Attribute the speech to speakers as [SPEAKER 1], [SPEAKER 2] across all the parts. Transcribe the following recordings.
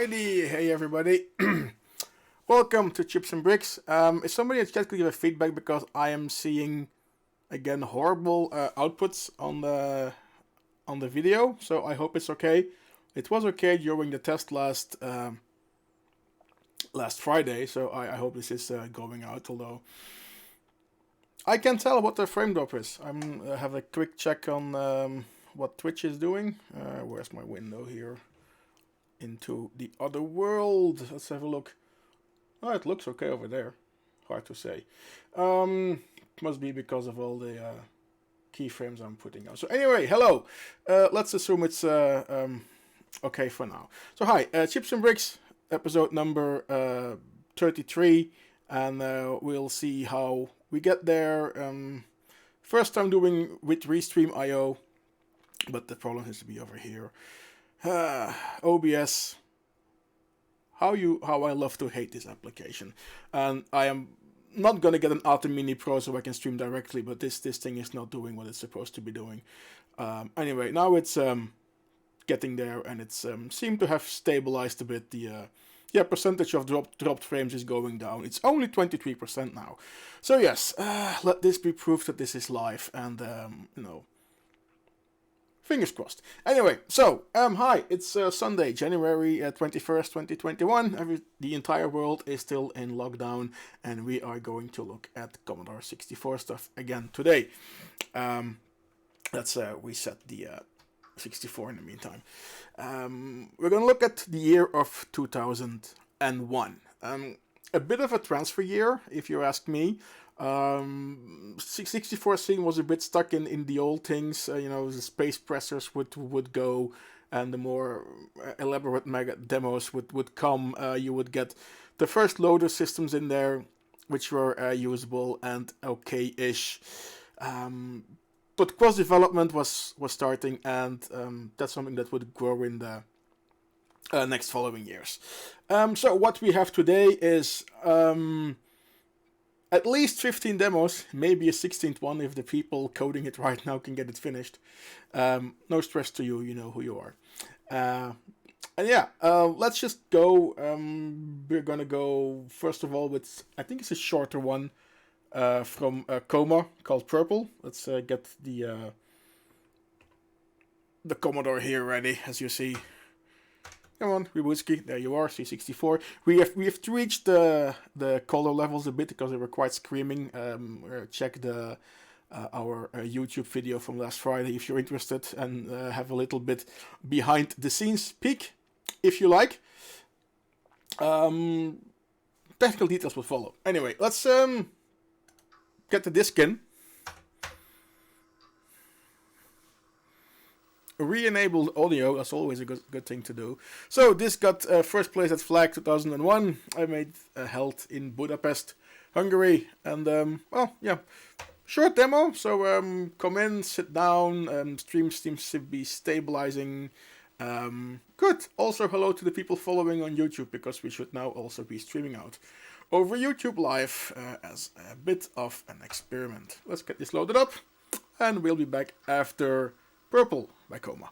[SPEAKER 1] Alrighty, hey everybody. Welcome to Chips and Bricks. If somebody in chat could give a feedback because I am seeing again horrible outputs on the video, so I hope it's okay. It was okay during the test last Friday, so I hope this is going out. Although I can tell what the frame drop is. I have a quick check on what Twitch is doing. Where's my window here? Into the other world. Let's have a look. Oh, it looks okay over there. Hard to say. Must be because of all the keyframes I'm putting on. So anyway, hello. Let's assume it's okay for now. So hi, Chips and Bricks, episode number 33, and we'll see how we get there. First time doing with Restream.io, but the problem has to be over here. OBS. How I love to hate this application, and I am not gonna get an Auto Mini Pro so I can stream directly, but this thing is not doing what it's supposed to be doing. Anyway, now it's getting there, and it's seemed to have stabilized a bit. The percentage of dropped frames is going down. It's only 23% now. So yes, let this be proof that this is live, and fingers crossed. Anyway, so, hi, it's Sunday, January 21st, 2021. The entire world is still in lockdown, and we are going to look at Commodore 64 stuff again today. Let's reset the 64 in the meantime. We're going to look at the year of 2001. A bit of a transfer year, if you ask me. 64 scene was a bit stuck in the old things. The space pressers would go, and the more elaborate mega demos would come. You would get the first loader systems in there, which were usable and okay-ish. But cross development was starting, and that's something that would grow in the next following years. So what we have today is at least 15 demos, maybe a 16th one if the people coding it right now can get it finished. No stress to you, you know who you are. And yeah, let's just go. We're gonna go first of all with, I think it's a shorter one from Coma called Purple. Let's get the Commodore here ready, as you see. Come on, Rebootski, there you are, C64. We have reached the color levels a bit because they were quite screaming. Check our YouTube video from last Friday if you're interested, and have a little bit behind the scenes peek, if you like. Technical details will follow. Anyway, let's get the disc in. Re-enabled audio, that's always a good thing to do. So this got first place at Flag 2001. I made held in Budapest, Hungary, and well, yeah, short demo. So come in, sit down. Stream seems to be stabilizing. Good. Also, hello to the people following on YouTube, because we should now also be streaming out over YouTube Live as a bit of an experiment. Let's get this loaded up, and we'll be back after Purple by Coma.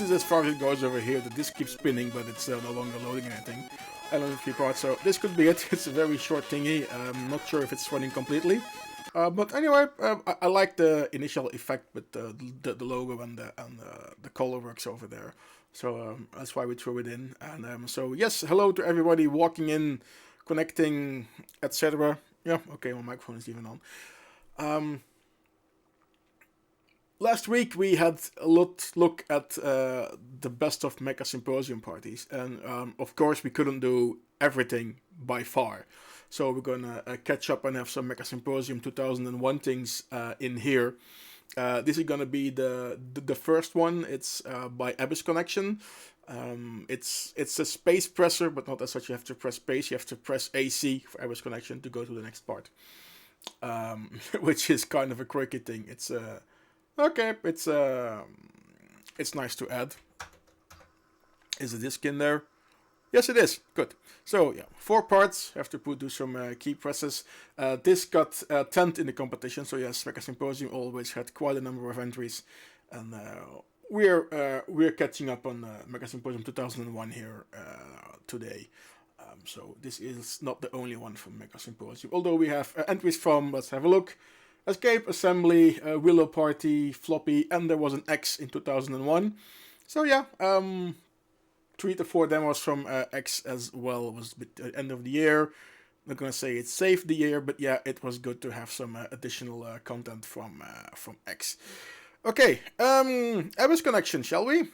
[SPEAKER 1] is as far as it goes over here. The disk keeps spinning, but it's no longer loading anything. I don't know if you parts, so this could be it. It's a very short thingy. I'm not sure if it's running completely. But anyway, I like the initial effect with the logo and the color works over there. So that's why we threw it in. And so yes, hello to everybody walking in, connecting, etc. Yeah, okay, my microphone is even on. Last week we had a look at the best of Mekka Symposium parties, and of course we couldn't do everything by far. So we're gonna catch up and have some Mekka Symposium 2001 things in here. This is gonna be the first one. It's by Abyss Connection. It's a space presser, but not as such. You have to press space. You have to press AC for Abyss Connection to go to the next part, which is kind of a quirky thing. It's okay. It's nice to add. Is the disc in there? Yes, it is. Good. So, yeah, 4 parts. Have to do some key presses. This got 10th in the competition. So, yes, Mekka Symposium always had quite a number of entries. And we're catching up on Mekka Symposium 2001 here today. So, this is not the only one from Mekka Symposium. Although we have entries from, let's have a look, Escape, Assembly, Willow Party, Floppy, and there was an X in 2001. So, yeah, 3 to 4 demos from X as well. It was at the end of the year. I'm not gonna say it saved the year, but yeah, it was good to have some additional content from X. Okay, Abyss Connection, shall we?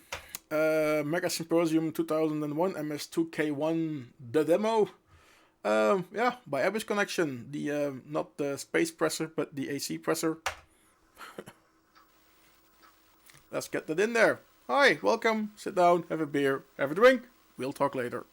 [SPEAKER 1] Mekka Symposium 2001 MS2K1 the demo. Yeah, by Abyss Connection. The not the space presser, but the AC presser. Let's get that in there. Hi, welcome, sit down, have a beer, have a drink, we'll talk later.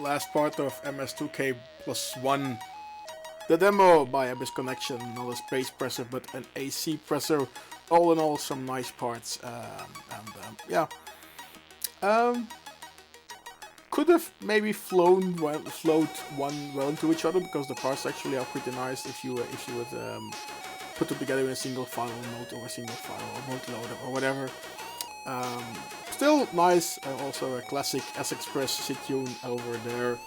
[SPEAKER 1] last part of MS2K+1. The demo by Abyss Connection, not a space presser but an AC presser. All in all, some nice parts. Yeah. Could have maybe flowed one well into each other, because the parts actually are pretty nice if you would put them together in a single file mode or a single file or multi-loader or whatever. Still nice. Also a classic S-Express sit-tune over there.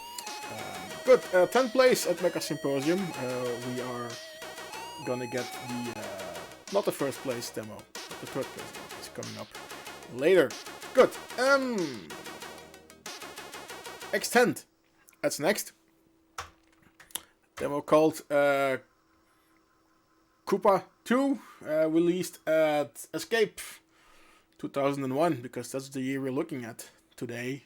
[SPEAKER 1] Good. 10th place at Mekka Symposium. We are gonna get the not the first place demo, but the third place demo is coming up later. Good. Extend. That's next. Demo called Kuppa 2, released at Escape 2001, because that's the year we're looking at today.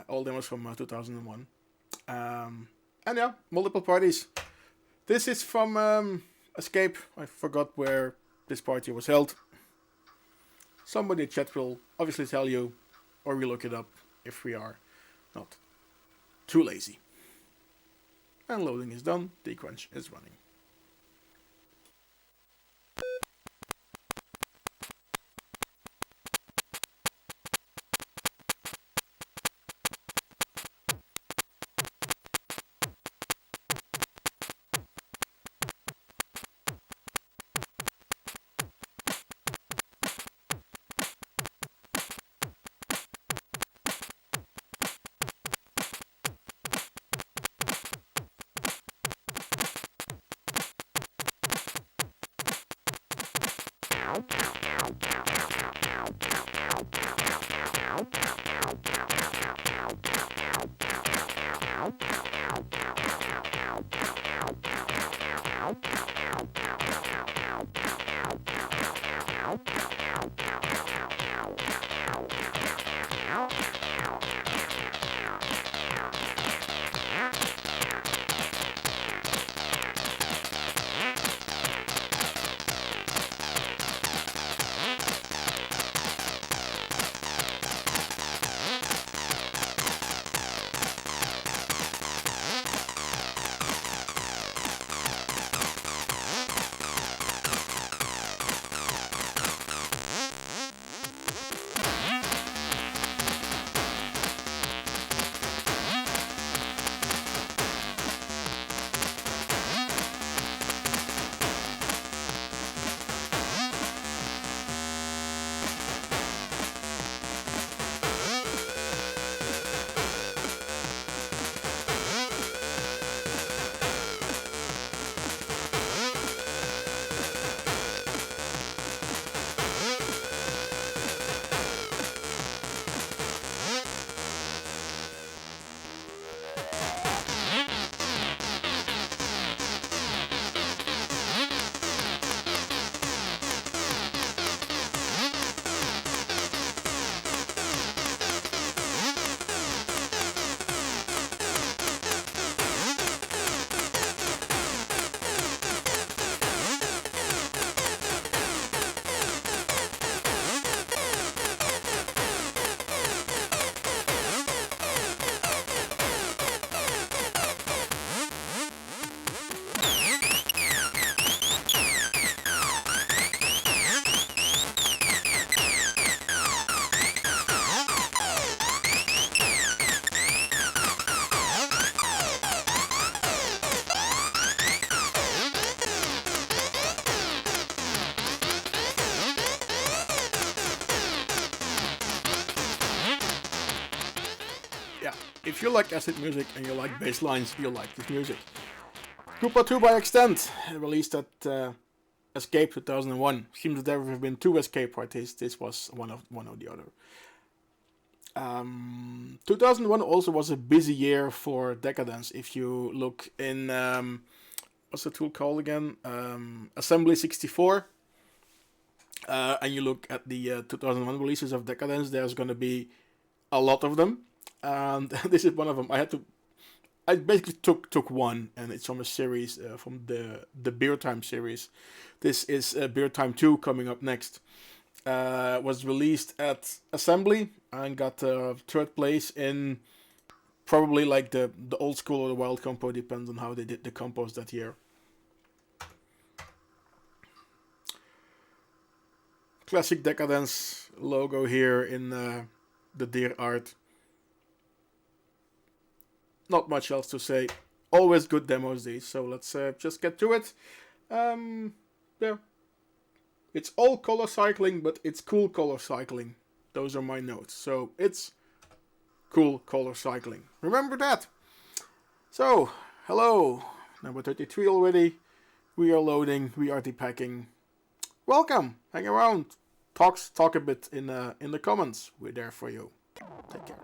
[SPEAKER 1] All demos from 2001. And yeah, multiple parties. This is from Escape. I forgot where this party was held. Somebody in chat will obviously tell you, or we look it up if we are not too lazy. And loading is done, Decrunch is running. If you like acid music and you like bass lines, you'll like this music. Kuppa 2 by Extent, released at Escape 2001. Seems there have been two Escape parties. This was one of the other. 2001 also was a busy year for Dekadence. If you look in what's the tool called again? Assembly 64. And you look at the 2001 releases of Dekadence, there's going to be a lot of them. And this is one of them. I basically took one, and it's from a series, from the Beertime series. This is Beertime 2 coming up next. Was released at Assembly and got third place in probably like the old school or the wild compo, depends on how they did the compos that year. Classic Dekadence logo here in the deer art. Not much else to say. Always good demos these, so let's just get to it. Yeah. It's all color cycling, but it's cool color cycling. Those are my notes. So it's cool color cycling. Remember that. So, hello. Number 33 already. We are loading. We are depacking. Welcome. Hang around. Talk a bit in the comments. We're there for you. Take care.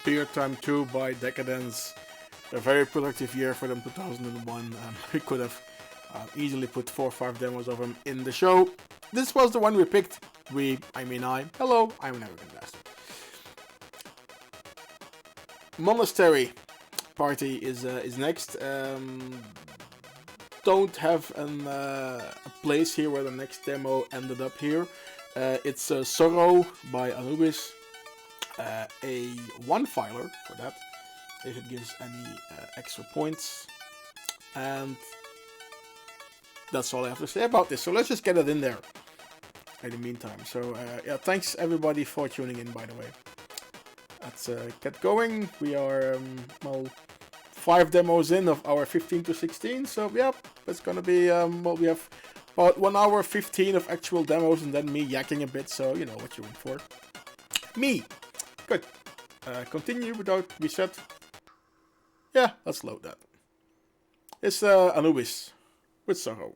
[SPEAKER 1] Beertime 2 by Decadence. A very productive year for them, 2001. We could have easily put 4 or 5 demos of them in the show. This was the one we picked. I mean I. Hello, I'm an American bastard. Monastery party is next. Don't have a place here where the next demo ended up here. It's Sorrow by Anubis. A one-filer for that, if it gives any extra points. And that's all I have to say about this. So let's just get it in there in the meantime. So yeah, thanks everybody for tuning in, by the way. Let's get going. We are, 5 demos in of our 15 to 16. So yeah, it's gonna be, we have about 1 hour 15 of actual demos and then me yakking a bit. So you know what you're in for. Me. Good. Continue without reset. Yeah, let's load that. It's Anubis with Sorrow.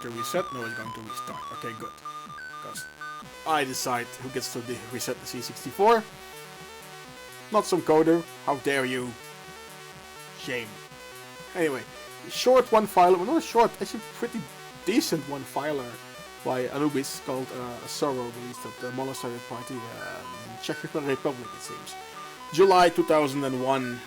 [SPEAKER 1] to reset? No, it's going to restart. Okay, good. Because I decide who gets to reset the C64. Not some coder. How dare you? Shame. Anyway, short one-filer. Well, not short, actually pretty decent one-filer by Anubis called Sorrow, released at the Monastery party in Czech Republic, it seems. July 2001.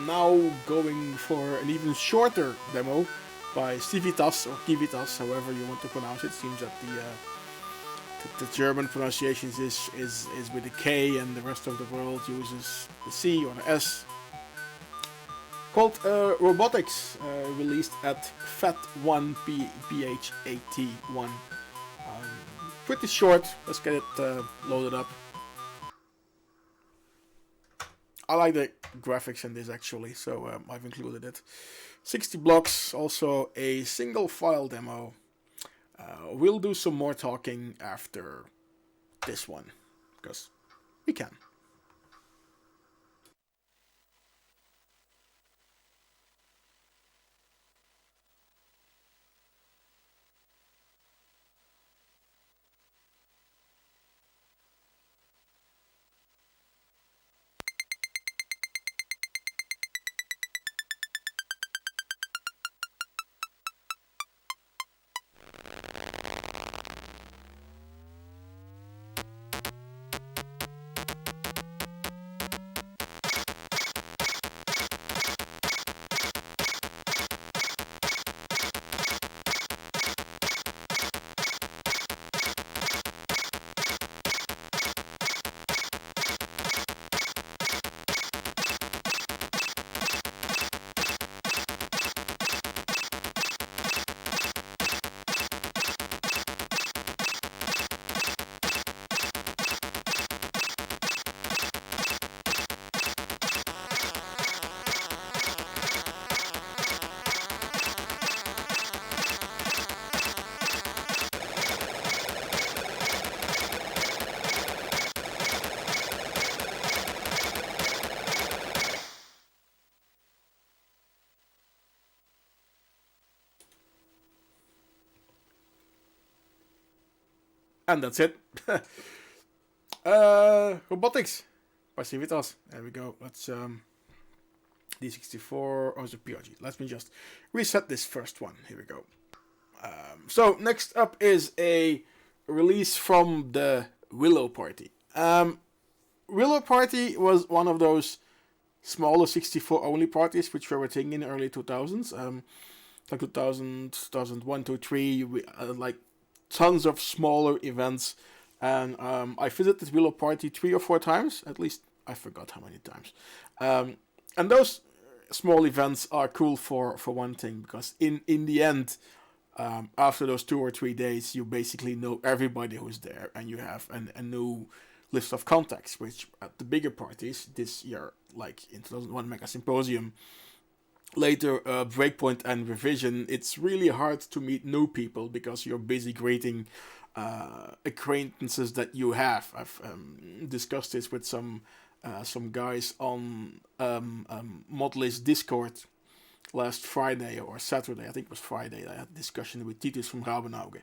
[SPEAKER 1] Now going for an even shorter demo by Civitas, or Civitas, however you want to pronounce it. Seems that the German pronunciation is with a K, and the rest of the world uses the C or the S. Called Robotics, released at FAT1 PH81. Pretty short. Let's get it loaded up. I like the graphics in this actually, so I've included it. 60 blocks, also a single file demo. We'll do some more talking after this one, because we can. And that's it. Robotics by Civitas. There we go. Let's D64 or the PRG. Let me just reset this first one. Here we go. So next up is a release from the Willow party. Willow party was one of those smaller 64 only parties which were a thing in the early 2000s. Like 2000, 2001, 2003, like tons of smaller events, and I visited Willow party 3 or 4 times, at least. I forgot how many times. And those small events are cool for one thing, because in the end, after those 2 or 3 days, you basically know everybody who's there, and you have a new list of contacts, which at the bigger parties this year, like in 2001 Mekka Symposium, later Breakpoint and Revision, it's really hard to meet new people because you're busy greeting acquaintances that you have. I've discussed this with some guys on Modlist Discord last Friday or Saturday. I think it was Friday. I had a discussion with Titus from Raubenauge.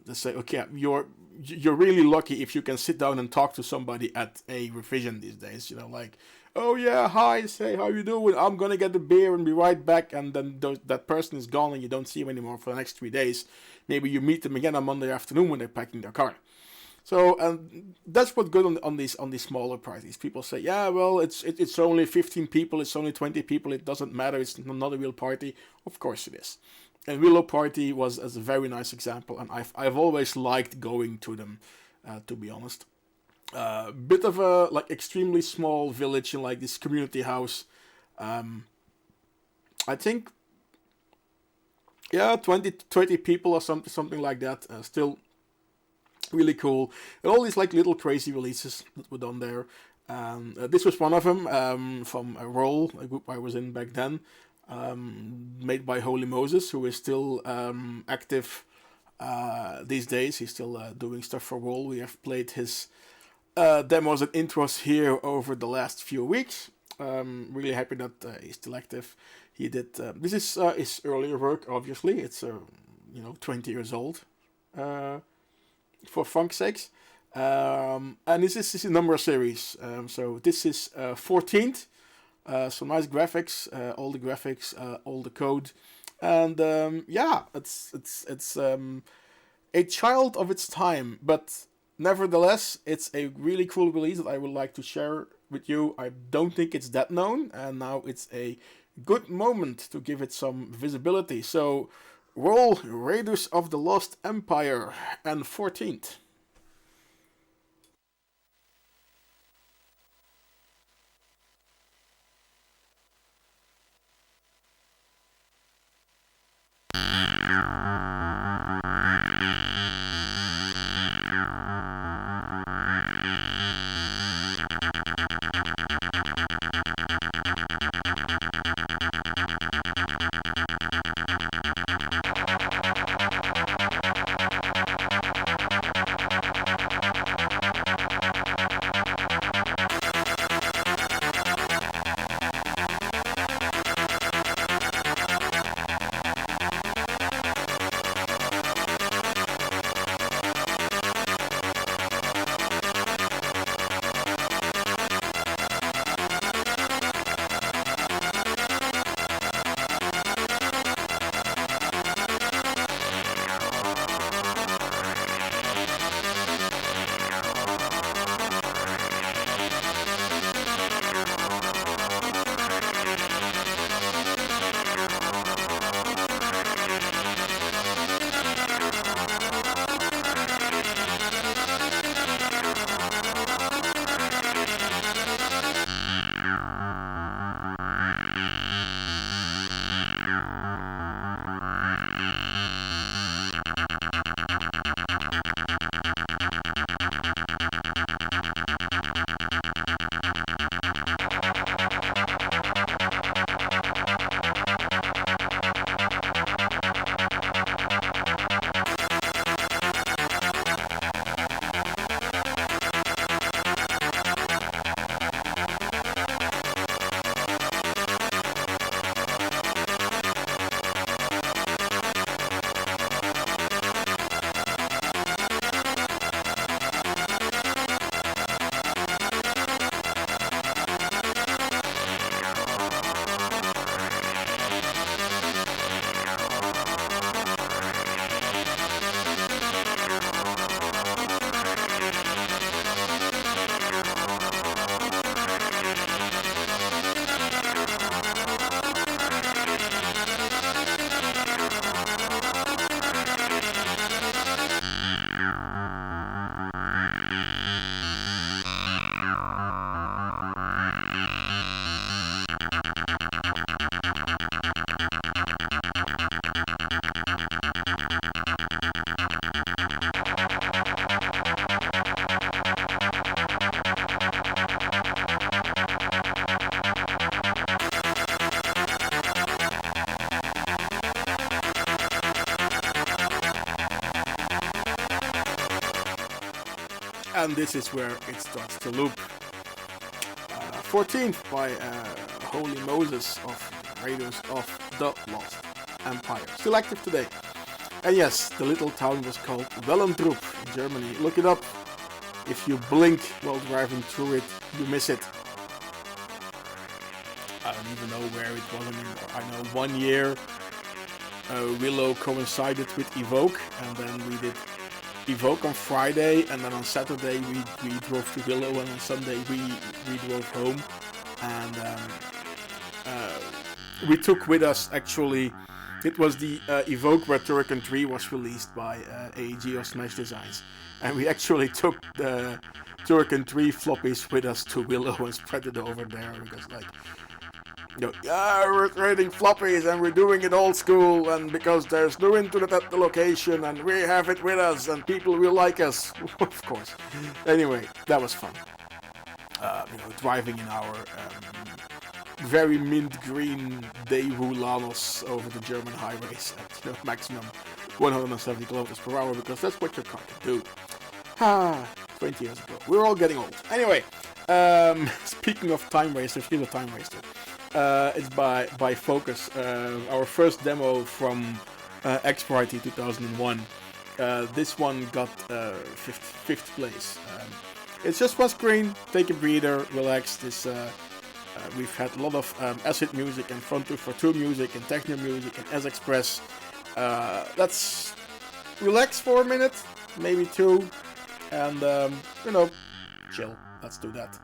[SPEAKER 1] They say, okay, you're really lucky if you can sit down and talk to somebody at a revision these days. You know, like, oh yeah, hi, say how you doing? I'm gonna get the beer and be right back. And then that person is gone and you don't see him anymore for the next 3 days. Maybe you meet them again on Monday afternoon when they're packing their car. So that's what's good on these smaller parties. People say, yeah, well, it's only 15 people, it's only 20 people, it doesn't matter, it's not a real party. Of course it is. And Willow Party was as a very nice example, and I've always liked going to them, to be honest. Bit of a like extremely small village in like this community house. I think, yeah, 20 people or something like that. Still really cool. And all these like little crazy releases that were done there. This was one of them, from a role, a group I was in back then. Made by Holy Moses, who is still active these days. He's still doing stuff for Roll. We have played his demos and intros here over the last few weeks. Really happy that he's still active. He did. This is his earlier work, obviously. It's 20 years old, for funk's sakes. And this is a number series. So this is 14th. Some nice graphics, all the graphics, all the code, and it's a child of its time, but nevertheless, it's a really cool release that I would like to share with you. I don't think it's that known, and now it's a good moment to give it some visibility. So, roll Raiders of the Lost Empire and 14th. And this is where it starts to loop. 14th by Holy Moses of Raiders of the Lost Empire. Still active today. And yes, the little town was called Wellentrup in Germany. Look it up. If you blink while driving through it, you miss it. I don't even know where it was anymore. I know 1 year Willow coincided with Evoke, and then we did Evoke on Friday, and then on Saturday we drove to Willow, and on Sunday we drove home. And we took with us, actually, it was the Evoke where Turrican 3 was released by AEG of Smash Designs. And we actually took the Turrican 3 floppies with us to Willow and spread it over there, because we're trading floppies and we're doing it old school, and because there's no internet at the location and we have it with us and people will like us. Of course. Anyway, that was fun. Driving in our very mint green Daewoo Lanos over the German highways at maximum 170 kilometers per hour, because that's what your car can do. 20 years ago. We're all getting old. Anyway, speaking of Timewaster, here's a Timewaster. It's by Focus, our first demo from X Variety 2001. This one got fifth place. It's just one screen. Take a breather, relax. We've had a lot of acid music and front 242 music and techno music and S Express. Let's relax for a minute, maybe two, and chill. Let's do that.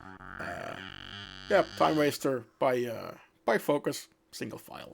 [SPEAKER 1] Timewaster by Focus, single file.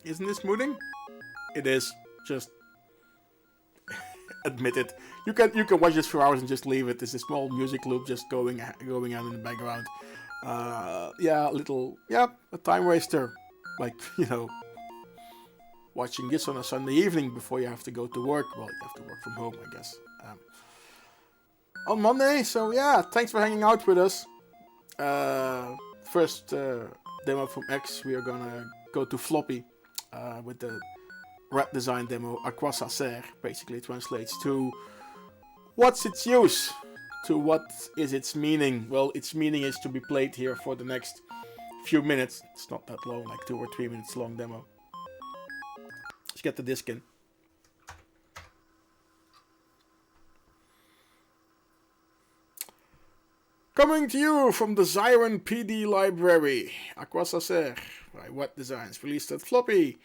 [SPEAKER 1] Isn't this smoothing? It is. Just admit it. You can watch this for hours and just leave it. There's a small music loop just going on in the background. A time waster. Like, watching this on a Sunday evening before you have to go to work. Well, you have to work from home, I guess. On Monday, so yeah, thanks for hanging out with us. First demo from X, we are gonna go to floppy. With the red design demo, à quoi ça sert, basically translates to what's its use, to what is its meaning. Well, its meaning is to be played here for the next few minutes. It's not that long, like 2 or 3 minutes long demo. Let's get the disc in. Coming to you from the Zyron PD library, À quoi ça sert by What Designs, released at floppy,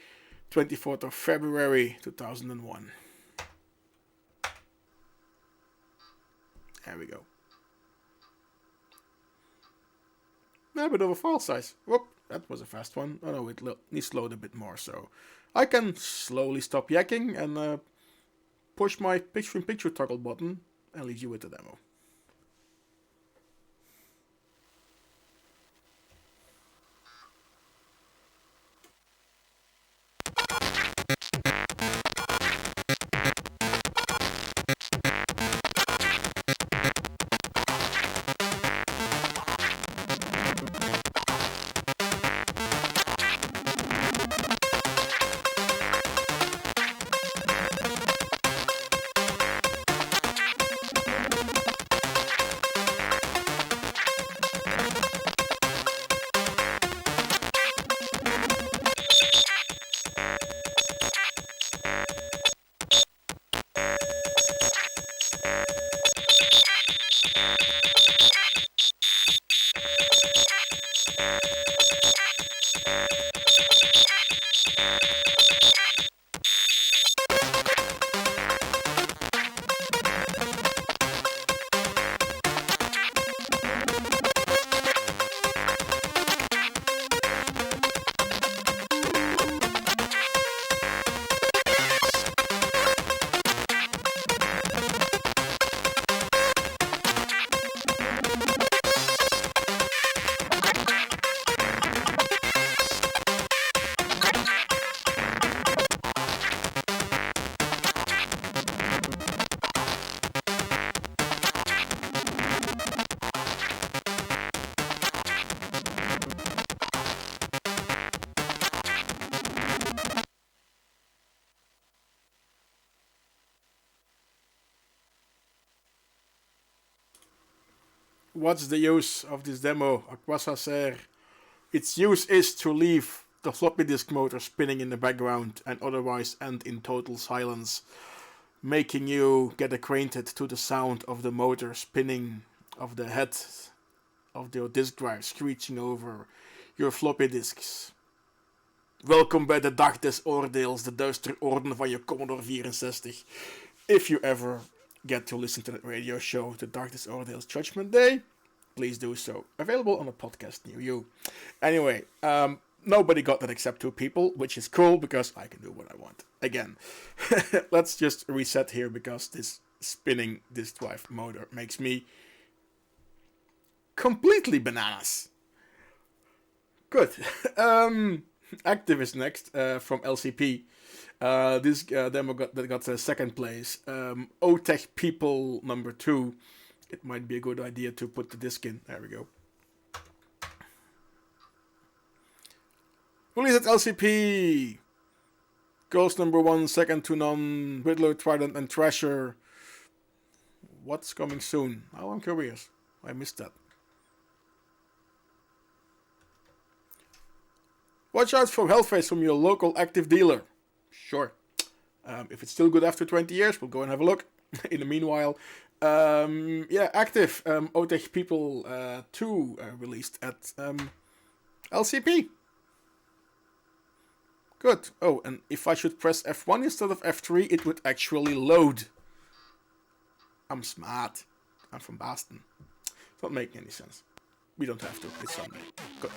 [SPEAKER 1] 24th of February 2001. There we go. A bit of a file size. Whoop, that was a fast one. Oh no, it needs to load a bit more, so I can slowly stop yakking and push my picture-in-picture toggle button and leave you with the demo. what's the use of this demo? Aquasacer. Its use is to leave the floppy disk motor spinning in the background and otherwise end in total silence, making you get acquainted to the sound of the motor spinning, of the head of your disk drive screeching over your floppy disks. Welkom bij de dag des oordeels, de duistere orden van je Commodore 64. If you ever get to listen to that radio show, The Dark des Oordeels Judgment Day, please do so. Available on a podcast near you. Anyway, nobody got that except 2 people, which is cool because I can do what I want. Again, let's just reset here because this spinning disk drive motor makes me completely bananas. Good. Active is next from LCP. This demo got second place. OTech People number 2. It might be a good idea to put the disc in. There we go. Release at LCP. Ghost number 1, second to none. Willow, Trident, and Treasure. What's coming soon? Oh, I'm curious. I missed that. Watch out for Hellface from your local active dealer. Sure. If it's still good after 20 years, we'll go and have a look. In the meanwhile, Active OTech People 2 released at LCP. Good. Oh, and if I should press F1 instead of F3, it would actually load. I'm smart. I'm from Boston. It's not making any sense. We don't have to. It's Sunday. Good.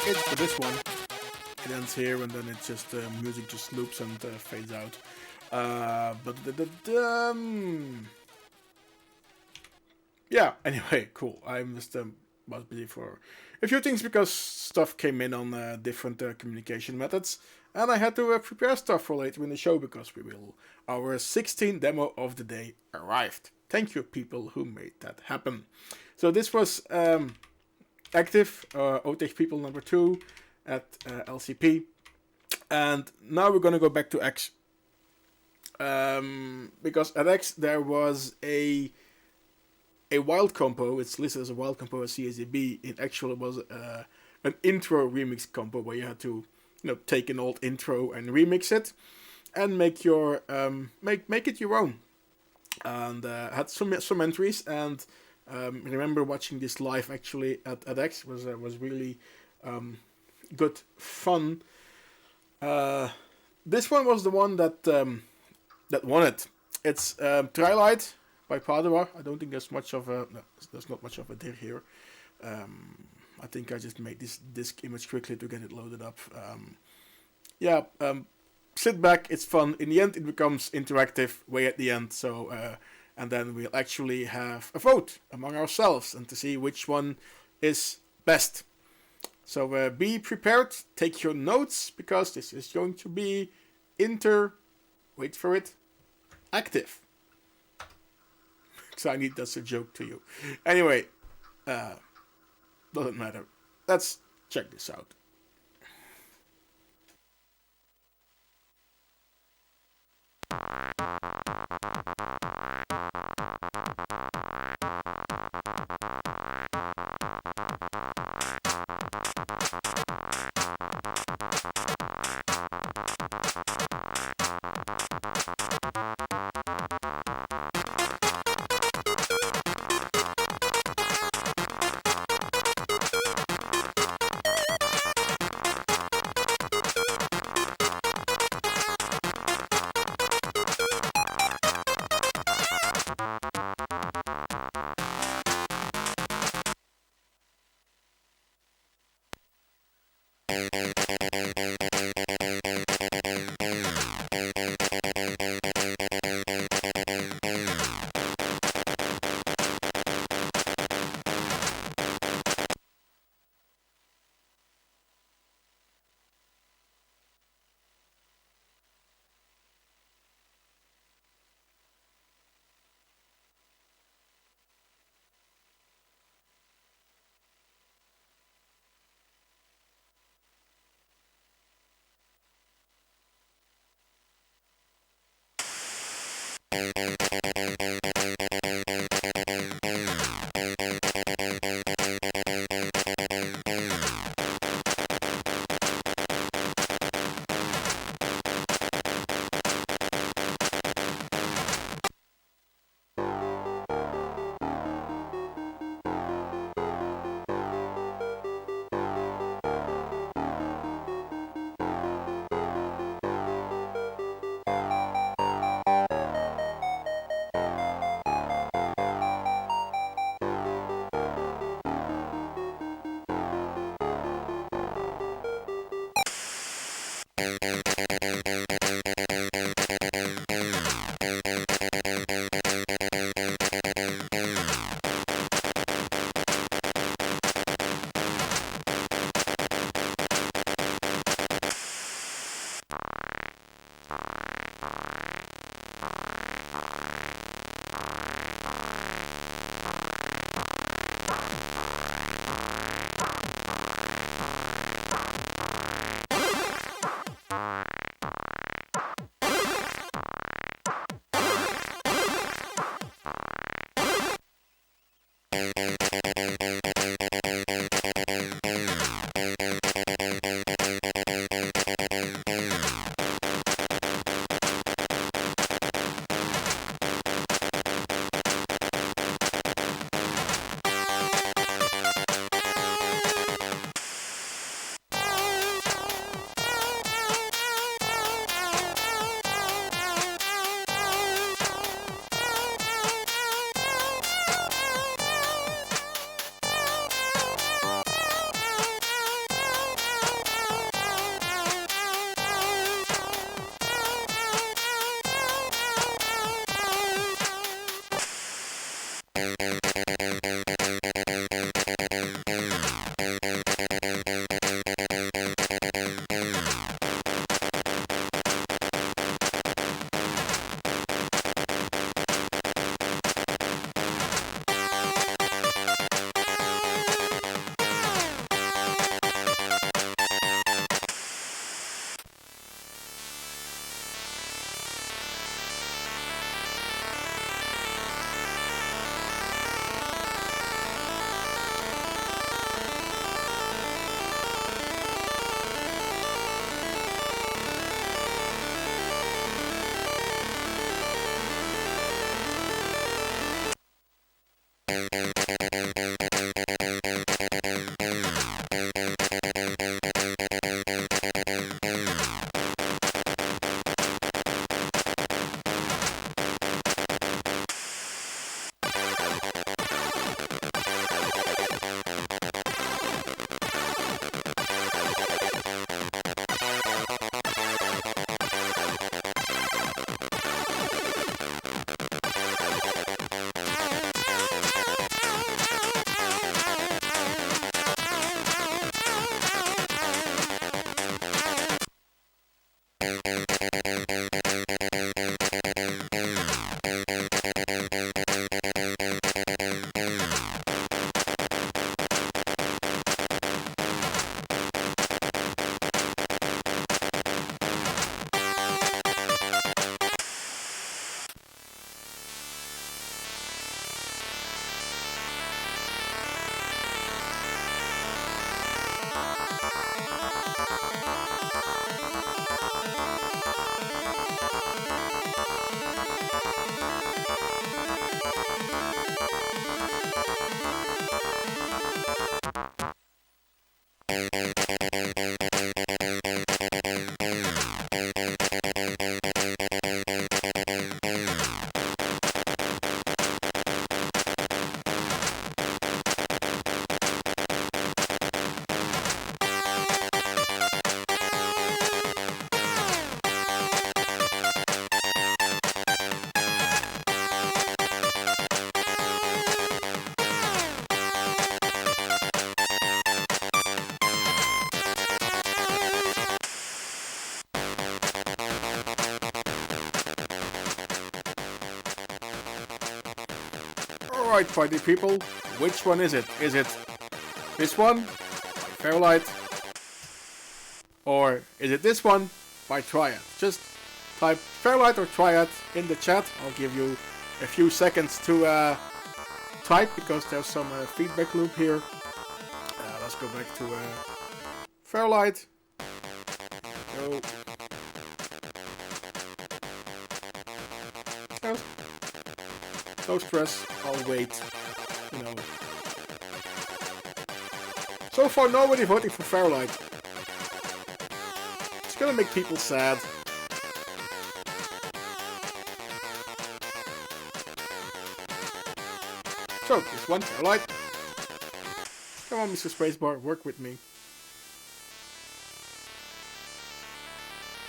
[SPEAKER 1] it for this one. It ends here, and then it just music just loops and fades out. Yeah. Anyway, cool. I'm just was busy for a few things because stuff came in on different communication methods, and I had to prepare stuff for later in the show because our 16th demo of the day arrived. Thank you, people who made that happen. So this was active OTech people number 2 at LCP, and now we're gonna go back to X because at X there was a wild compo. It's listed as a wild compo at CSDB. It actually was an intro remix compo where you had to take an old intro and remix it and make your make it your own. And had some entries, and remember watching this live actually at X was really good fun. This one was the one that won it. It's Trilight by Padua. I don't think there's much of a there's not much of a dir here. I think I just made this disk image quickly to get it loaded up. Sit back, it's fun. In the end, it becomes interactive way at the end. So, and then we'll actually have a vote among ourselves and to see which one is best. So be prepared, take your notes, because this is going to be wait for it, active. So I need that's a joke to you. Anyway, doesn't matter. Let's check this out. Alright, party people, which one is it? Is it this one, by Fairlight? Or is it this one, by Triad? Just type Fairlight or Triad in the chat. I'll give you a few seconds to type, because there's some feedback loop here. Let's go back to Fairlight. Go. No stress, I'll wait, you know. So far nobody voting for Fairlight. It's gonna make people sad. So, this one, Fairlight. Come on, Mr. Spacebar, work with me.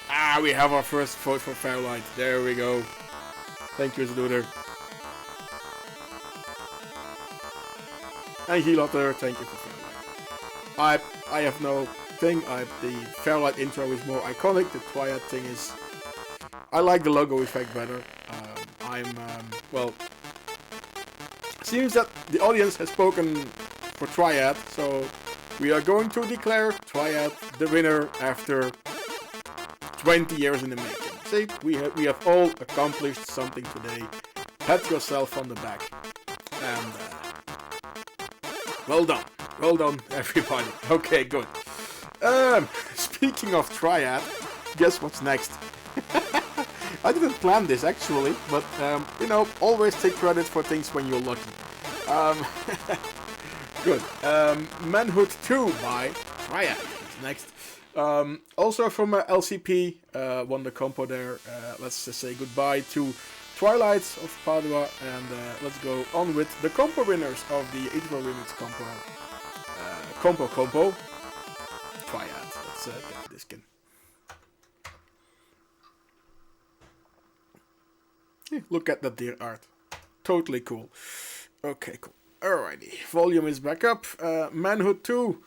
[SPEAKER 1] Ah, we have our first vote for Fairlight. There we go. Thank you, Zuder. And Helotter, thank you for Fairlight. I have no thing. The Fairlight intro is more iconic. The Triad thing is... I like the logo effect better. Well... Seems that the audience has spoken for Triad, so we are going to declare Triad the winner after 20 years in the making. See, we have all accomplished something today. Pat yourself on the back. And... well done everybody. Okay, good. Speaking of Triad, guess what's next? I didn't plan this actually, but you know, always take credit for things when you're lucky. Good. Manhood 2 by Triad is next. Also from LCP, won the compo there. Let's just say goodbye to Trilight of Padua, and let's go on with the compo winners of the 84 Remix compo. Triad. Let's get this skin. Yeah, look at that deer art. Totally cool. Okay, cool. Alrighty. Volume is back up. Manhood 2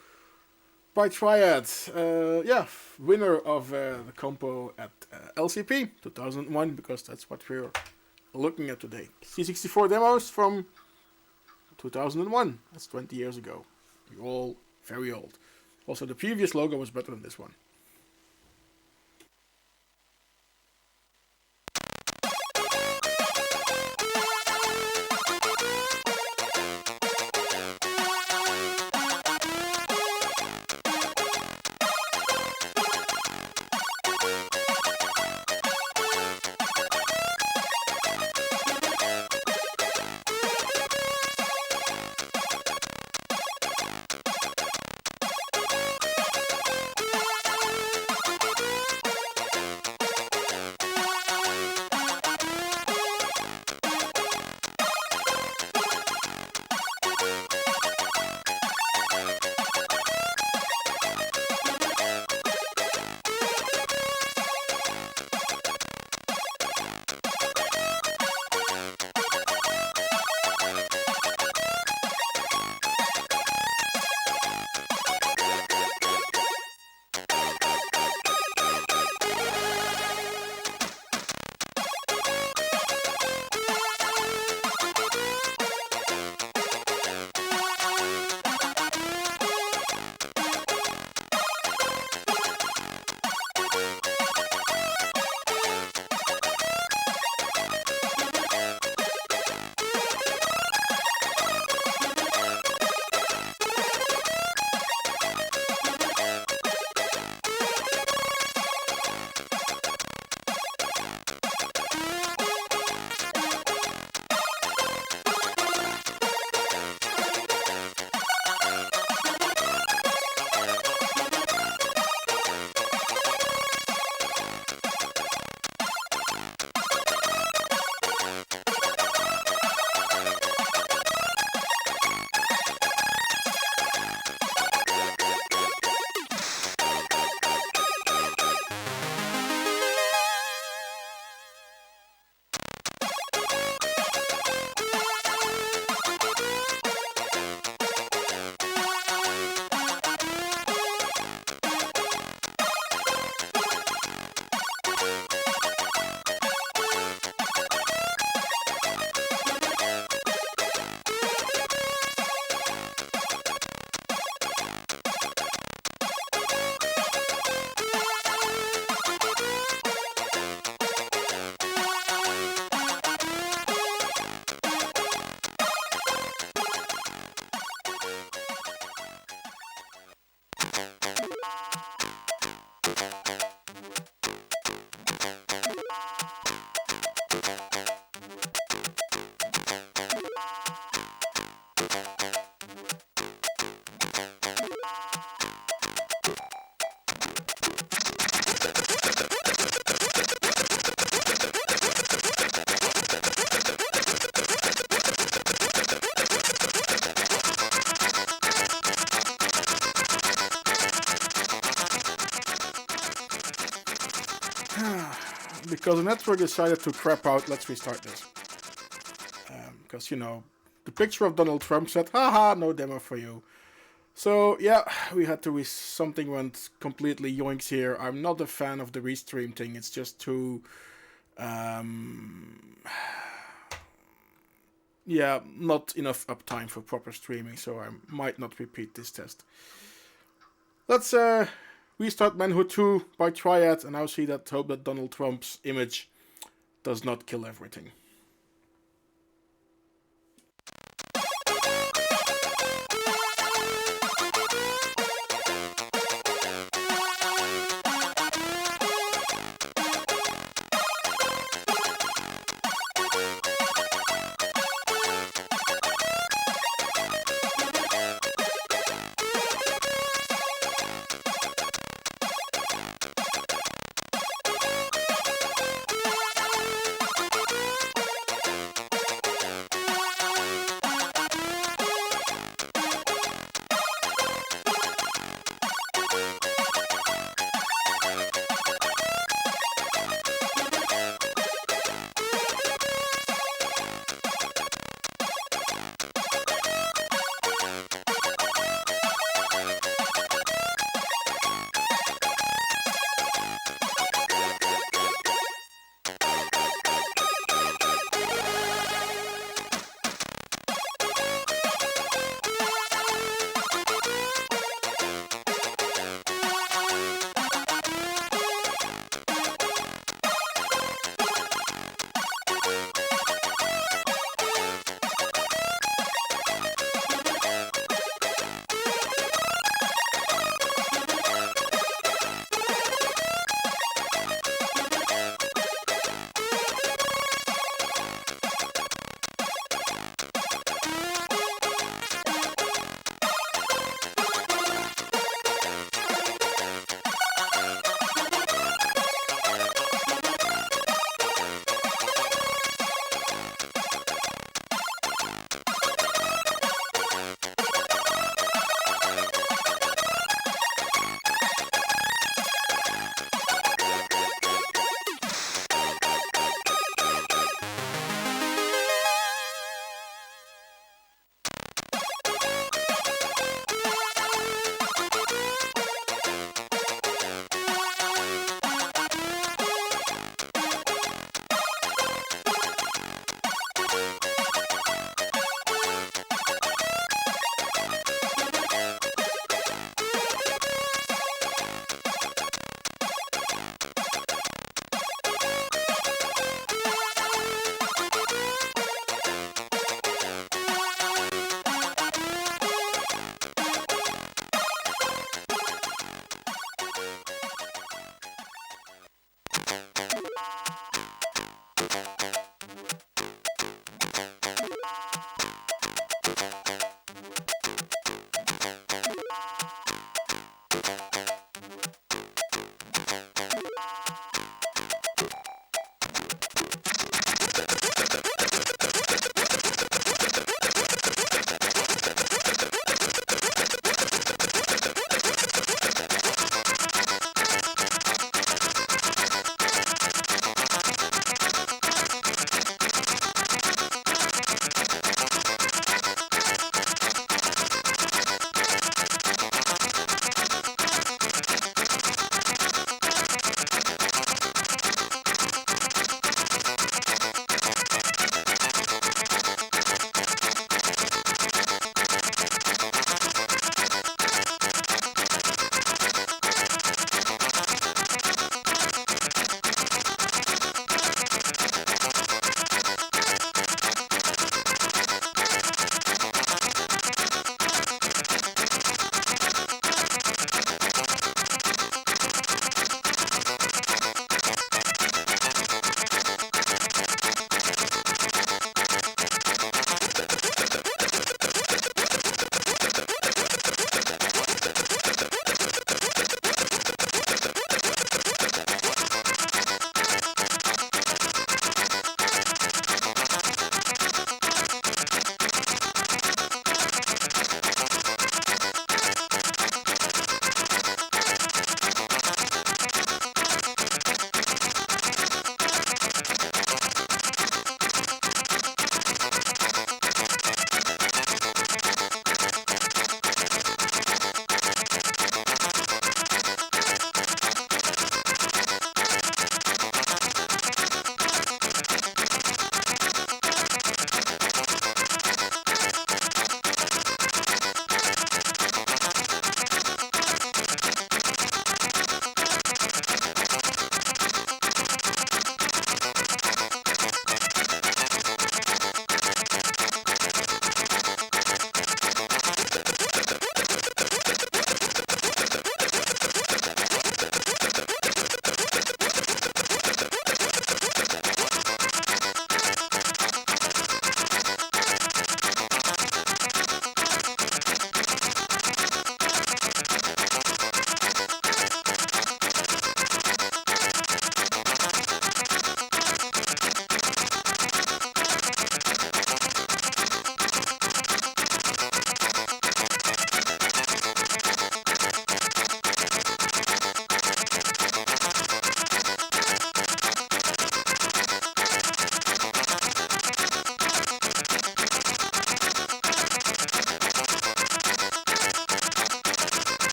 [SPEAKER 1] by Triad. Yeah, winner of the compo at LCP 2001, because that's what we're looking at today. C64 Demos from 2001. That's 20 years ago. You're all very old. Also, the previous logo was better than this one. because the network decided to crap out, let's restart this. Because, you know, the picture of Donald Trump said, haha, no demo for you. So, yeah, we had to something went completely yoinks here. I'm not a fan of the restream thing. It's just too... yeah, not enough uptime for proper streaming, so I might not repeat this test. Let's restart Manhood 2 by Triad, and I'll see that, hope that Donald Trump's image does not kill everything.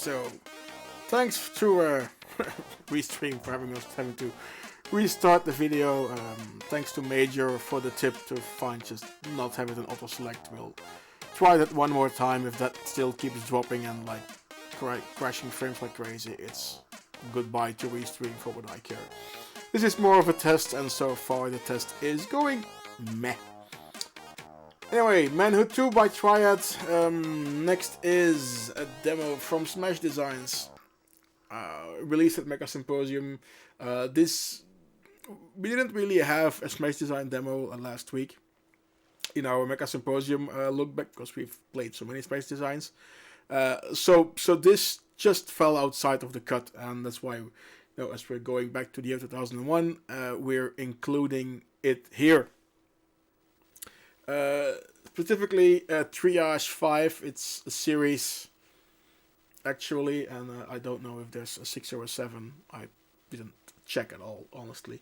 [SPEAKER 1] so thanks to Restream for having to restart the video. Thanks to Major for the tip to just not have it in auto select. We'll try that one more time. If that still keeps dropping and like crashing frames like crazy, it's goodbye to Restream for what I care. This is more of a test, and so far the test is going meh. Anyway, Manhood 2 by Triad. Next is a demo from Smash Designs, released at Mekka Symposium. We didn't really have a Smash Design demo last week in our Mekka Symposium look back, because we've played so many Smash Designs. So this just fell outside of the cut, and that's why, as we're going back to the year 2001, we're including it here. Specifically, Triage 5. It's a series, actually, and I don't know if there's a 6 or a 7. I didn't check at all, honestly.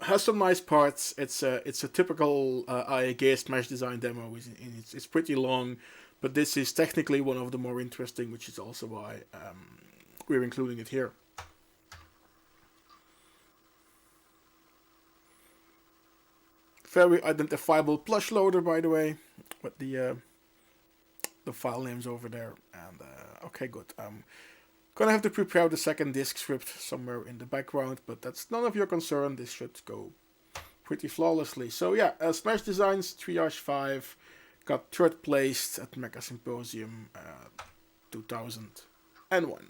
[SPEAKER 1] Has some nice parts. It's a typical IAG Smash Design demo. It's pretty long, but this is technically one of the more interesting, which is also why we're including it here. Very identifiable plush loader, by the way, with the file names over there. And okay, good. I'm gonna have to prepare the second disk script somewhere in the background, but that's none of your concern. This should go pretty flawlessly. So yeah, Smash Designs Triage 5 got third placed at Mekka Symposium 2001.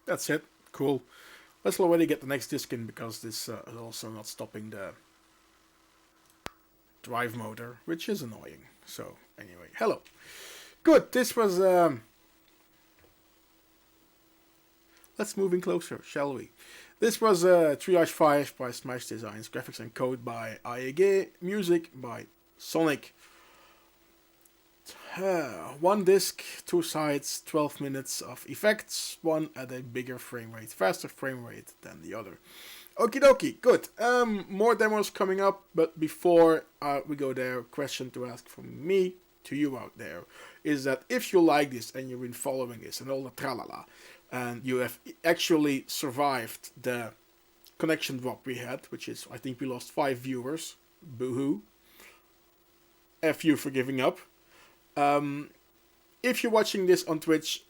[SPEAKER 1] That's it. Cool. Let's already get the next disc in because this is also not stopping the drive motor, which is annoying. So anyway, hello. Good. This was. Let's move in closer, shall we? This was Triage 5 by Smash Designs, graphics and code by AEG, music by Sonic. One disc, two sides, 12 minutes of effects, one at a bigger frame rate, faster frame rate than the other. Okie dokie, good. More demos coming up, but before we go there, question to ask from me to you out there is that if you like this and you've been following this and all the tralala, and you have actually survived the connection drop we had, which is, I think we lost 5 viewers, boo-hoo, F you for giving up. If you're watching this on Twitch,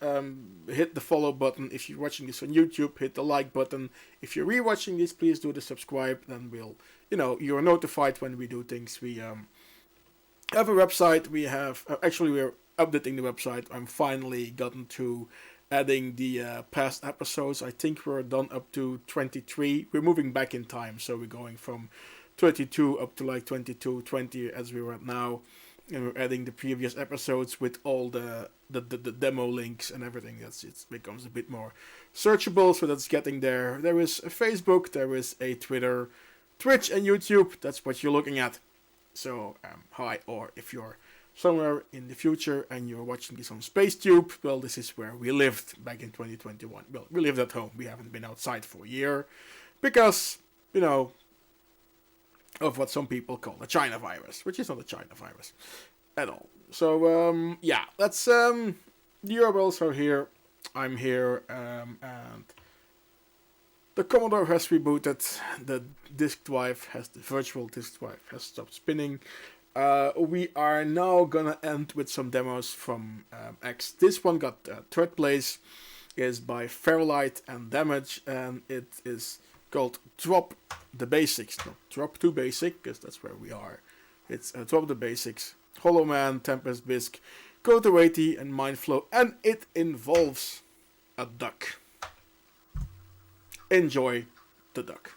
[SPEAKER 1] hit the follow button. If you're watching this on YouTube, hit the like button. If you're rewatching this, please do the subscribe. Then we'll, you're notified when we do things. We have a website. We have, actually we're updating the website. I'm finally gotten to adding the past episodes. I think we're done up to 23. We're moving back in time. So we're going from 22 up to like 22, 20 as we are at now. And we're adding the previous episodes with all the demo links and everything. It becomes a bit more searchable, so that's getting there. There is a Facebook, there is a Twitter, Twitch and YouTube. That's what you're looking at. So, hi, or if you're somewhere in the future and you're watching this on SpaceTube, well, this is where we lived back in 2021. Well, we lived at home. We haven't been outside for a year because, of what some people call the China virus, which is not a China virus at all. So, yeah, that's, the URLs are here, I'm here, and the Commodore has rebooted, the virtual disk drive has stopped spinning. We are now gonna end with some demos from X. This one got third place, is by Fairlight and Damage, and it is called Drop the Basics. No, Drop to Basic, because that's where we are. It's Drop the Basics, Hollow Man, Tempest Bisque, Code to 80, and Mindflow, and it involves a duck. Enjoy the duck.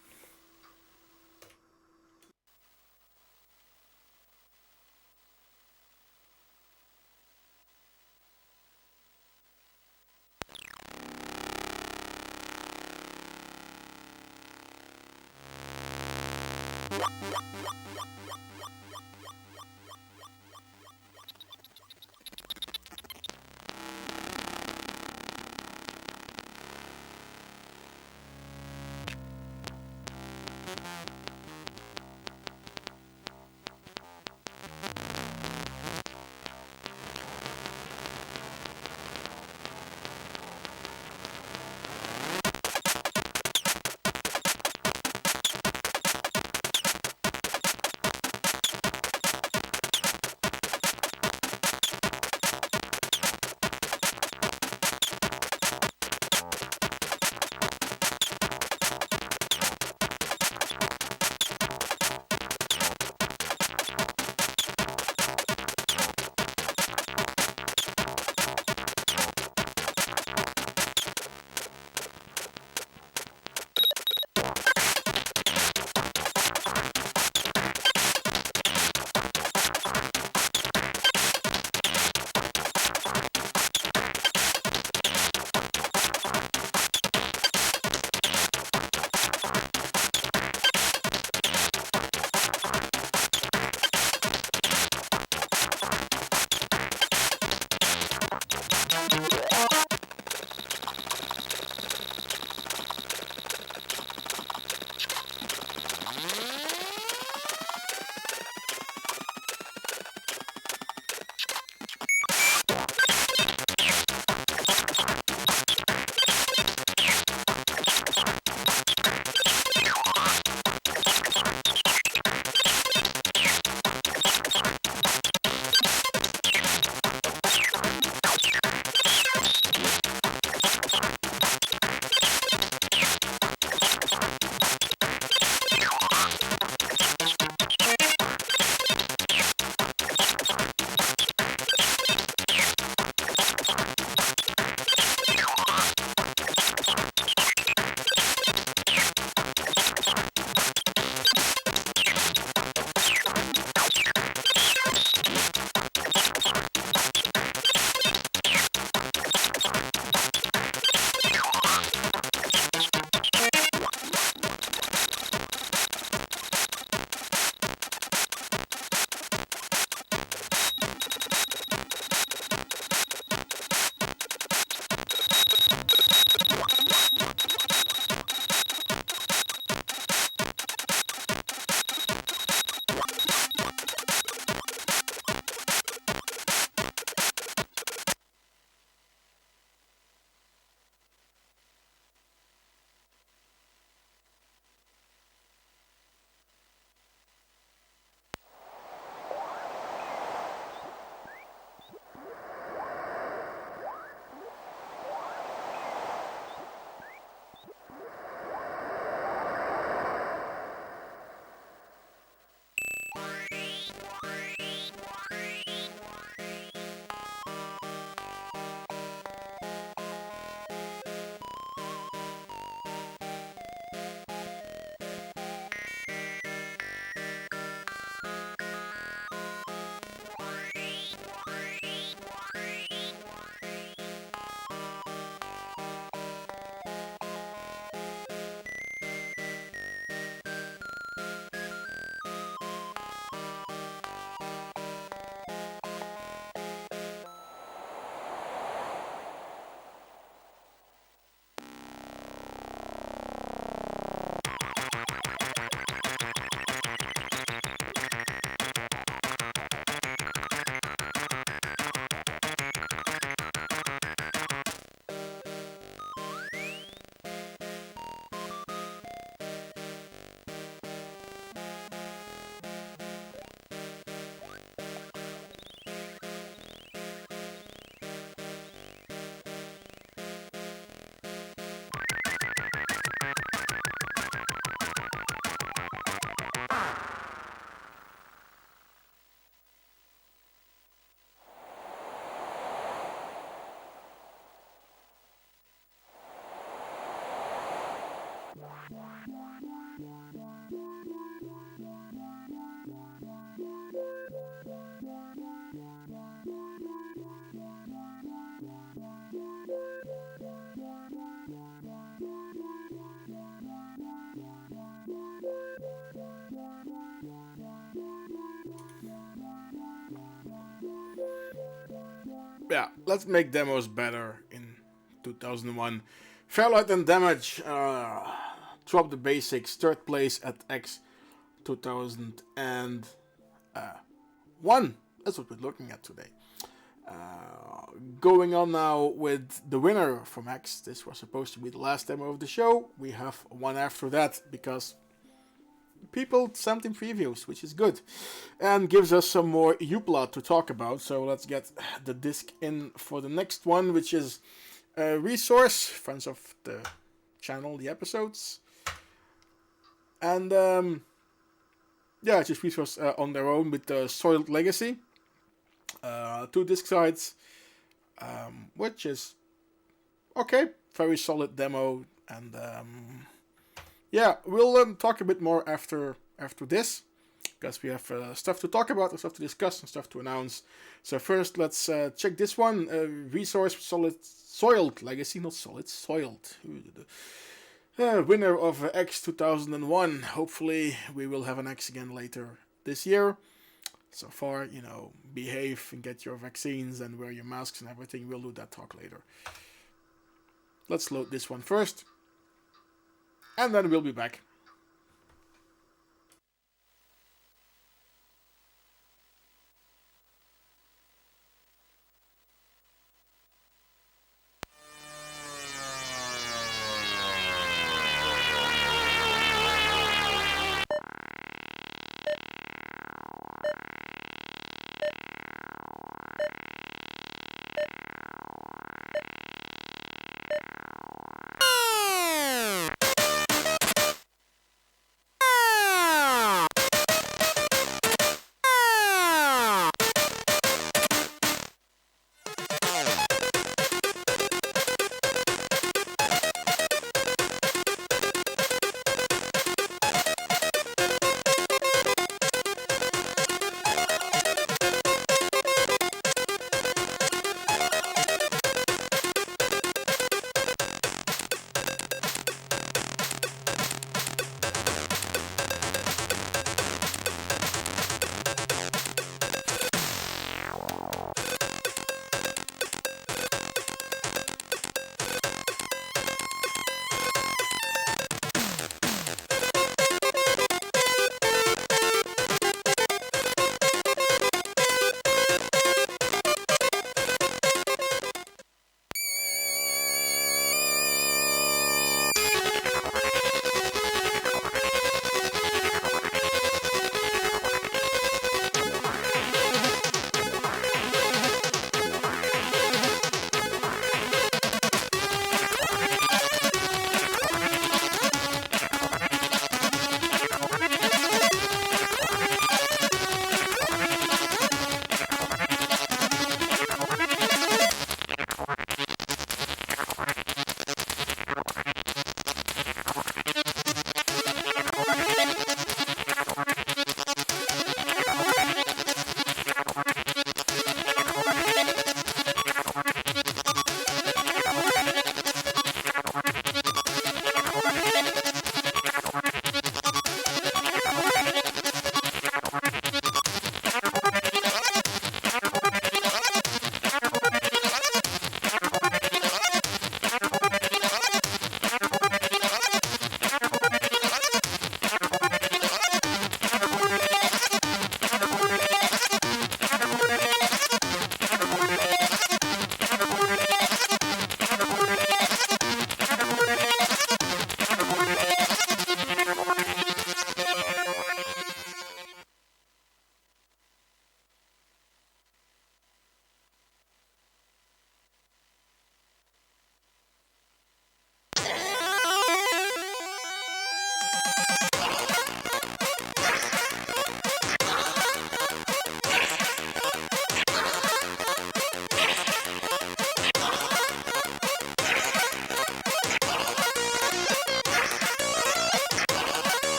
[SPEAKER 1] Yeah, let's make demos better in 2001. Fairlight and Damage dropped the basics, third place at X 2001. That's what we're looking at today. Going on now with the winner from X. This was supposed to be the last demo of the show. We have one after that because people sent in previews, which is good, and gives us some more Uplot to talk about. So let's get the disc in for the next one, which is Resource, friends of the channel, the episodes, and yeah, just Resource on their own with the Soiled Legacy, 2 disc sides, which is okay, very solid demo, and yeah, we'll talk a bit more after this, because we have stuff to talk about, and stuff to discuss, and stuff to announce. So first, let's check this one. Resource Soiled Legacy, not solid, soiled. Winner of X 2001. Hopefully, we will have an X again later this year. So far, you know, behave and get your vaccines and wear your masks and everything. We'll do that talk later. Let's load this one first, and then we'll be back.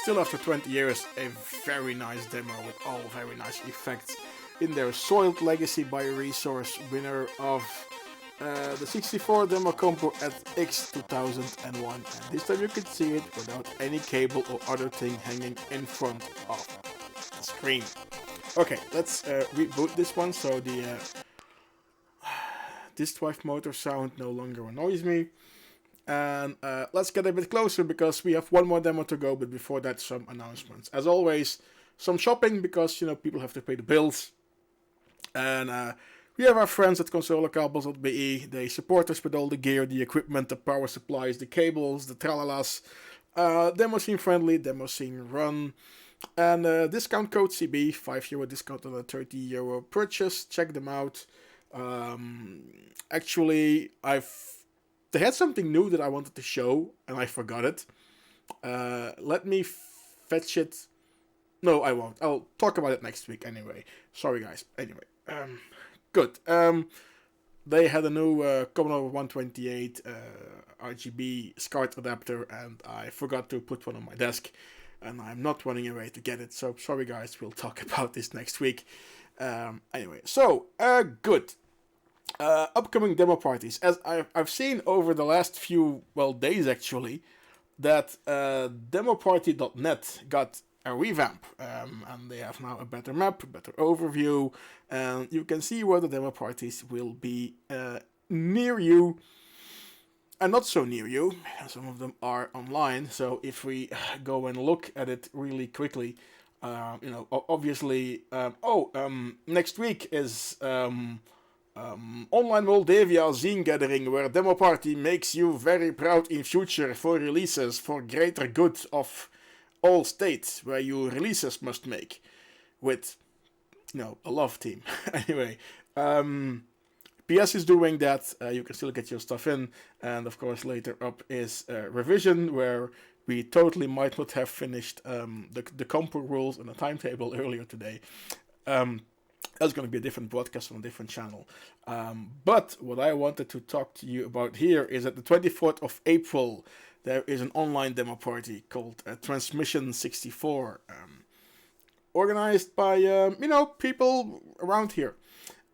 [SPEAKER 1] Still after 20 years, a very nice demo with all very nice effects in there. Soiled Legacy by Resource, winner of the 64 demo combo at X 2001. And this time you can see it without any cable or other thing hanging in front of the screen. Okay, let's reboot this one so the disk drive motor sound no longer annoys me. And let's get a bit closer because we have one more demo to go, but before that some announcements. As always, some shopping because, you know, people have to pay the bills. And we have our friends at consolecables.be. They support us with all the gear, the equipment, the power supplies, the cables, the tralalas. Demo scene friendly, demo scene run. And discount code CB, €5 discount on a €30 purchase. Check them out. Actually, they had something new that I wanted to show, and I forgot it. Let me fetch it. No, I won't. I'll talk about it next week anyway. Sorry, guys. Anyway, good. They had a new Commodore 128 RGB SCART adapter, and I forgot to put one on my desk, and I'm not running away to get it. So, sorry, guys. We'll talk about this next week. Anyway, so, good. Upcoming demo parties. As I've seen over the last few, days actually, that demoparty.net got a revamp, and they have now a better map, a better overview, and you can see where the demo parties will be near you, and not so near you. Some of them are online, so if we go and look at it really quickly, obviously, next week is Online Moldavia Zine Gathering, where Demo Party makes you very proud in future for releases for greater good of all states, where you releases must make with, a love team. Anyway, PS is doing that. You can still get your stuff in, and of course later up is Revision, where we totally might not have finished the compo rules and the timetable earlier today. That's going to be a different broadcast on a different channel. But what I wanted to talk to you about here is that the 24th of April, there is an online demo party called Transmission 64, organized by, people around here.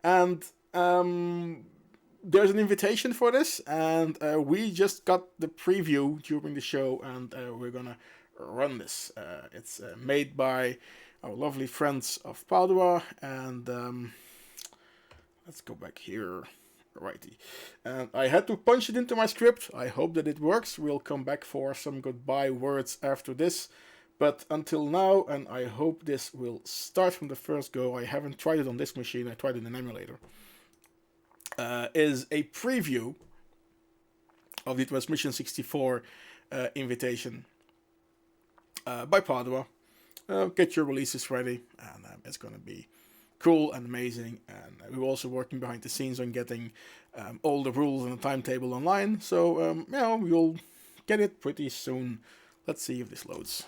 [SPEAKER 1] And there's an invitation for this, and we just got the preview during the show, and we're going to run this. It's made by our lovely friends of Padua, and let's go back here. Righty. And I had to punch it into my script. I hope that it works. We'll come back for some goodbye words after this. But until now, and I hope this will start from the first go, I haven't tried it on this machine, I tried it in an emulator, is a preview of the Transmission 64 invitation by Padua. Get your releases ready, and it's going to be cool and amazing. And we're also working behind the scenes on getting all the rules and the timetable online. So, we'll get it pretty soon. Let's see if this loads.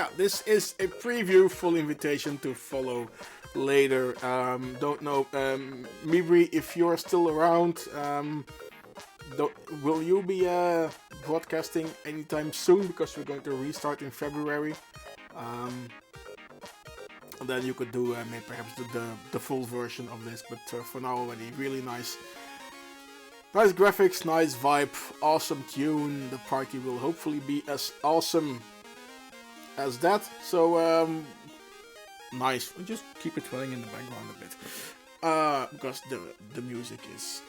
[SPEAKER 1] yeah, this is a preview, full invitation to follow later. Don't know, Mibri, if you're still around, will you be broadcasting anytime soon? Because we're going to restart in February. Then you could do maybe perhaps the full version of this, but for now already really nice graphics, nice vibe, awesome tune. The party will hopefully be as awesome as that. So nice. We'll just keep it running in the background a bit because the music is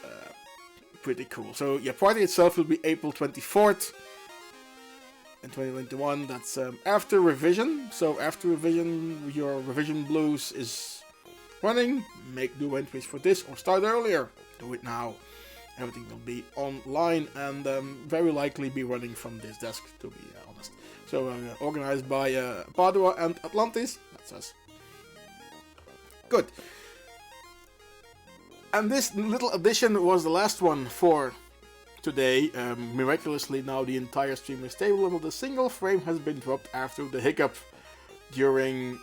[SPEAKER 1] pretty cool. So yeah, party itself will be April 24th. In 2021, that's after revision. So after revision, your revision blues is running. Make new entries for this or start earlier. Do it now. Everything will be online and very likely be running from this desk, to be honest. So organized by Padua and Atlantis. That's us. Good. And this little addition was the last one for today. Miraculously, now the entire stream is stable and not a single frame has been dropped after the hiccup during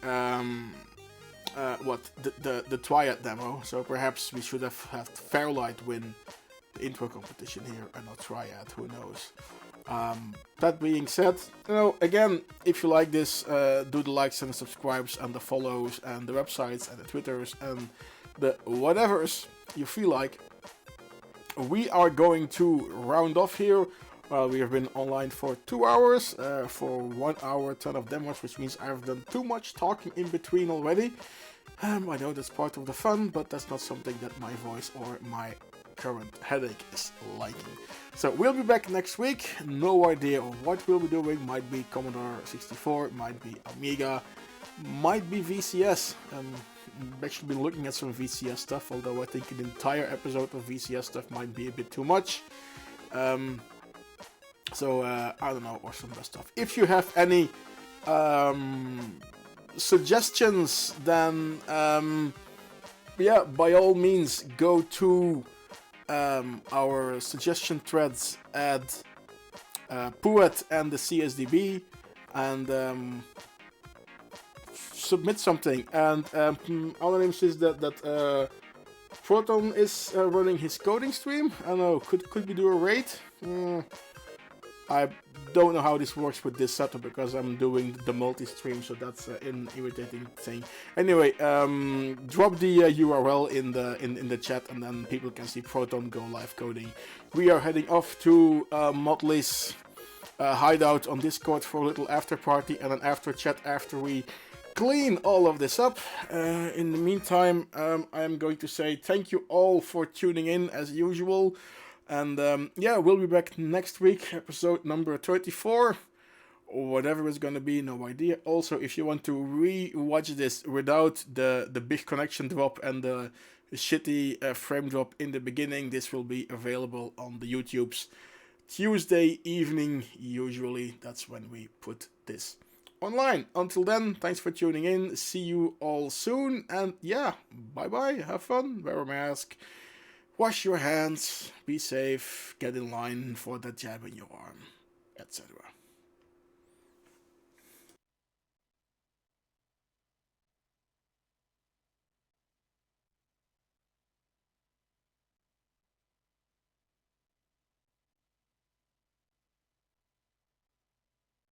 [SPEAKER 1] the Triad demo. So perhaps we should have had Fairlight win the intro competition here and not Triad. Who knows? That being said, again, if you like this, do the likes and the subscribes and the follows and the websites and the Twitters and the whatevers you feel like. We are going to round off here. We have been online for 2 hours, for 1 hour, ton of demos, which means I've done too much talking in between already. I know that's part of the fun, but that's not something that my voice or my current headache is liking. So we'll be back next week. No idea what we'll be doing. Might be Commodore 64, might be Amiga, might be VCS. I've actually been looking at some VCS stuff, although I think an entire episode of VCS stuff might be a bit too much. So I don't know, or some other stuff. If you have any suggestions, then yeah, by all means go to our suggestion threads at Pouet and the CSDB and submit something. And Anonym says that Proton is running his coding stream. I don't know, could we do a raid? I don't know how this works with this setup because I'm doing the multi-stream, so that's an irritating thing. Anyway, drop the URL in the chat, and then people can see Proton go live coding. We are heading off to Motley's hideout on Discord for a little after party and an after chat after we clean all of this up. In the meantime, I am going to say thank you all for tuning in as usual. And yeah, we'll be back next week, episode number 34, or whatever it's gonna be, no idea. Also, if you want to re-watch this without the big connection drop and the shitty frame drop in the beginning, this will be available on the YouTubes Tuesday evening, usually. That's when we put this online. Until then, thanks for tuning in. See you all soon, and yeah, bye-bye, have fun, wear a mask. Wash your hands, be safe, get in line for that jab in your arm, etc.